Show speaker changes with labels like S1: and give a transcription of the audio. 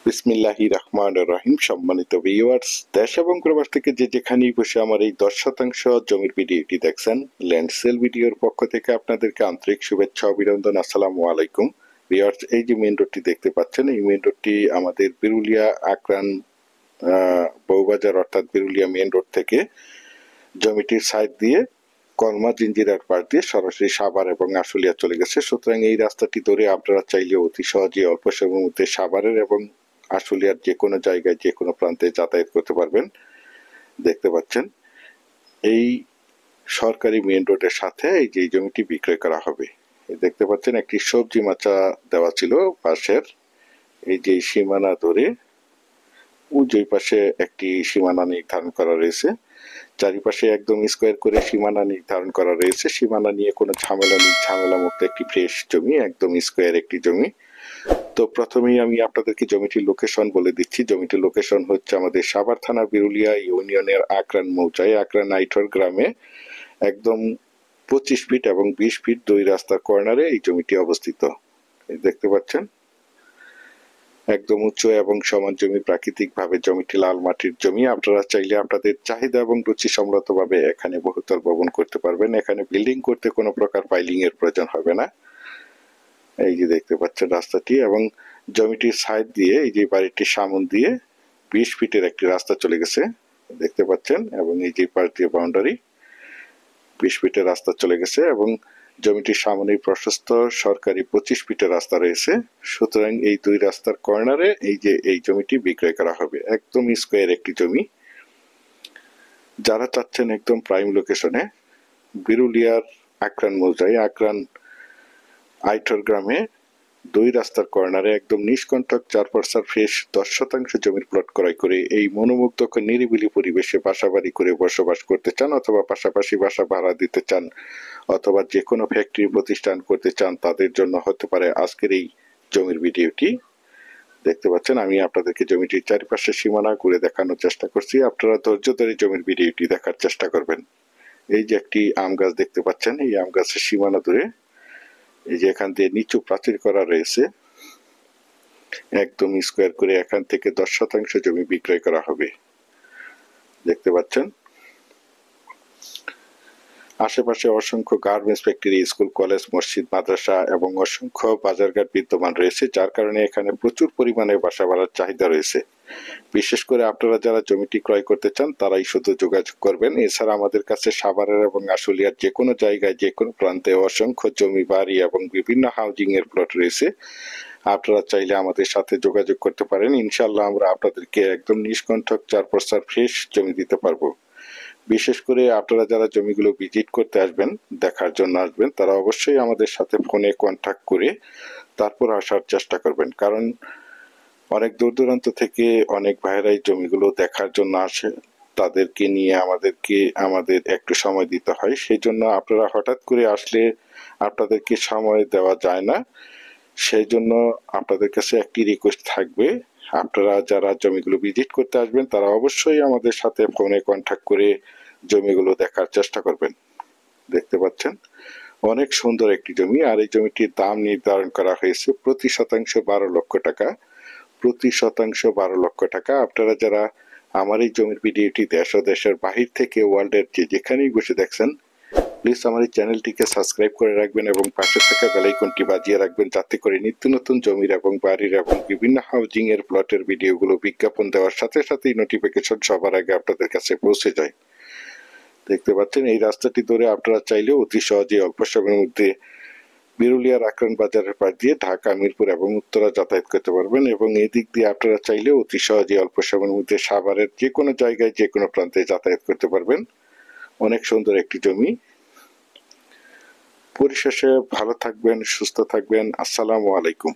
S1: বিসমিল্লাহির রহমানির রহিম। সম্মানিত ভিউয়ার্স, দেশ এবং প্রবাস থেকে যে যেখানেই বসে আমার এই 10% জমির ভিডিওটি দেখছেন, ল্যান্ড সেল ভিডিওর পক্ষ থেকে আপনাদেরকে আন্তরিক শুভেচ্ছা অভিনন্দন। আসসালামু আলাইকুম ভিউয়ার্স। এই যে মেইন রোডটি দেখতে পাচ্ছেন, এই মেইন রোডটি আমাদের বিরুলিয়া আকরান বউবাজার অর্থাৎ বিরুলিয়া মেইন রোড থেকে জমিটির সাইড দিয়ে কলমা জিঞ্জিরার পাশ দিয়ে সরাসরি সাভার এবং আশুলিয়া চলে গেছে। সুতরাং এই রাস্তাটি ধরে আপনারা চাইলে অতি সহজে অল্প সময়ের মধ্যে সাভারের এবং আশুলিয়ার যে কোনো জায়গায় যে কোনো প্রান্তে যাতায়াত করতে পারবেন। দেখতে পাচ্ছেন এই সরকারি মেইন রোডের সাথে এই যে জমিটি বিক্রয় করা হবে। দেখতে পাচ্ছেন একটি সবজি মাচা দেওয়া ছিল পাশের, এই যে সীমানা ধরে দুই পাশে একটি সীমানা নির্ধারণ করা রয়েছে। চারিপাশে একদম স্কোয়ার করে সীমানা নির্ধারণ করা রয়েছে। সীমানা নিয়ে কোনো ঝামেলা নেই, ঝামেলা মুক্ত একটি ফ্রেশ জমি, একদম স্কোয়ার একটি জমি। তো প্রথমেই আমি আপনাদেরকে জমিটির লোকেশন বলে দিচ্ছি। জমিটির লোকেশন হচ্ছে আমাদের সাভার থানা বিরুলিয়া ইউনিয়নের আকরান মৌজায় আকরান আইঠর গ্রামে একদম 25 ফিট এবং 20 ফিট দুই রাস্তার কর্নারে এই জমিটি অবস্থিত। দেখতে পাচ্ছেন একদম উচ্চ এবং সমান জমি, প্রাকৃতিক ভাবে জমিটি লাল মাটির জমি। আপনারা চাইলে আপনাদের চাহিদা এবং রুচি সম্মত ভাবে এখানে বহুতল ভবন করতে পারবেন। এখানে বিল্ডিং করতে কোনো প্রকার পাইলিং এর প্রয়োজন হবে না। এই যে দেখতে পাচ্ছেন রাস্তাটি, এবং জমিটির সাইড দিয়ে এই যে বাড়িটির সামন দিয়ে 20 ফিটের একটি রাস্তা চলে গেছে, দেখতে পাচ্ছেন। এবং এই যে পাশ দিয়ে বাউন্ডারি 20 ফিটের রাস্তা চলে গেছে, এবং জমিটির সামনে প্রশস্ত সরকারি 25 ফিটের রাস্তা রয়েছে। সুতরাং এই দুই রাস্তার কর্নারে এই যে এই জমিটি বিক্রয় করা হবে। একদম স্কোয়ার একটি জমি। যারা চাচ্ছেন একদম প্রাইম লোকেশনে বিরুলিয়ার আকরান মৌজায় আকরান আইঠর গ্রামে দুই রাস্তার কর্নারে একদম নিষ্কণ্টক 4 ফ্রেশ 10% জমির প্লট ক্রয় করে এই মনোমুগ্ধকর নিরিবিলি পরিবেশে বাসাবাড়ি করে বসবাস করতে চান, অথবা পাশাপাশি বাসা ভাড়া দিতে চান, অথবা যে কোনো ফ্যাক্টরি প্রতিষ্ঠান করতে চান, তাদের জন্য হতে পারে আজকের এই জমির ভিডিওটি। দেখতে পাচ্ছেন আমি আপনাদেরকে জমিটির চারিপাশে সীমানা ঘুরে দেখানোর চেষ্টা করছি। আপনারা ধৈর্য ধরে জমির ভিডিওটি দেখার চেষ্টা করবেন। এই যে একটি আম গাছ দেখতে পাচ্ছেন, এই আম গাছের সীমানা ধরে এই যে এখান দিয়ে নিচু প্রাচীর করা রয়েছে, একদম স্কোয়ার করে এখান থেকে 10% জমি বিক্রয় করা হবে। দেখতে পাচ্ছেন আশেপাশে অসংখ্য গার্মেন্টস ফ্যাক্টরি, স্কুল, কলেজ, মসজিদ, মাদ্রাসা এবং অসংখ্য বাজারঘাট বিদ্যমান রয়েছে, যার কারণে এখানে প্রচুর পরিমাণে বাসা ভাড়ার চাহিদা রয়েছে। বিশেষ করে আপনারা যারা জমিটি ক্রয় করতে চান তারাই শুধু যোগাযোগ করবেন। এছাড়া আমাদের কাছে সাভারের এবং আশুলিয়ার যে কোনো জায়গায় যে কোনো প্রান্তে অসংখ্য জমি, বাড়ি এবং বিভিন্ন হাউজিং এর প্লট রয়েছে। আপনারা চাইলে আমাদের সাথে যোগাযোগ করতে পারেন। ইনশাআল্লাহ আমরা আপনাদেরকে একদম নিষ্কণ্টক 4 ফ্রেশ জমি দিতে পারবো। বিশেষ করে আপনারা যারা জমিগুলো ভিজিট করতে আসবেন, দেখার জন্য আসবেন, তারা অবশ্যই আমাদের সাথে ফোনে কন্ট্যাক্ট করে তারপর আসার চেষ্টা করবেন। কারণ অনেক দূর দূরান্ত থেকে অনেক ভাইরাই জমিগুলো দেখার জন্য আসে, তাদেরকে নিয়ে আমাদের একটু সময় দিতে হয়। সেই জন্য আপনারা হঠাৎ করে আসলে আপনাদেরকে সময় দেওয়া যায় না। সেই জন্য আপনাদের কাছে একটি রিকোয়েস্ট থাকবে, আপনারা যারা জমিগুলো ভিজিট করতে আসবেন তারা অবশ্যই আমাদের সাথে ফোনে কন্ট্যাক্ট করে জমিগুলো দেখার চেষ্টা করবেন। দেখতে পাচ্ছেন অনেক সুন্দর একটি জমি, আর এই জমিটির দাম নির্ধারণ করা হয়েছে প্রতি শতাংশ 12 লক্ষ টাকা। প্রতি শতাংশ 12 লক্ষ টাকা। আপনারা যারা আমার এই জমির ভিডিওটি দেশ ও দেশের বাহির থেকে ওয়ার্ল্ডের যে যেখানেই বসে দেখছেন, প্লিজ আমার এই চ্যানেলটিকে সাবস্ক্রাইব করে রাখবেন এবং পাশে থাকা বেল আইকনটি বাজিয়ে রাখবেন, যাতে করে নিত্য নতুন জমির এবং বাড়ির এবং বিভিন্ন হাউজিং এর প্লটের ভিডিওগুলো বিজ্ঞাপন দেওয়ার সাথে সাথেই নোটিফিকেশন সবার আগে আপনাদের কাছে পৌঁছে যায়। দেখতে পাচ্ছেন এই রাস্তাটি ধরে আপনারা চাইলে অতি সহজে অল্প সময়ের মধ্যে বিরুলিয়ার আকরান বাজারের পাশ দিয়ে ঢাকা, মিরপুর এবং উত্তরা যাতায়াত করতে পারবেন, এবং এই দিক দিয়ে আপনারা চাইলে অতি সহজে অল্প সময়ের মধ্যে সাভারের যে কোনো জায়গায় যে কোনো প্রান্তে যাতায়াত করতে পারবেন। অনেক সুন্দর একটি জমি। পরিশেষে ভালো থাকবেন, সুস্থ থাকবেন। আসসালামু আলাইকুম।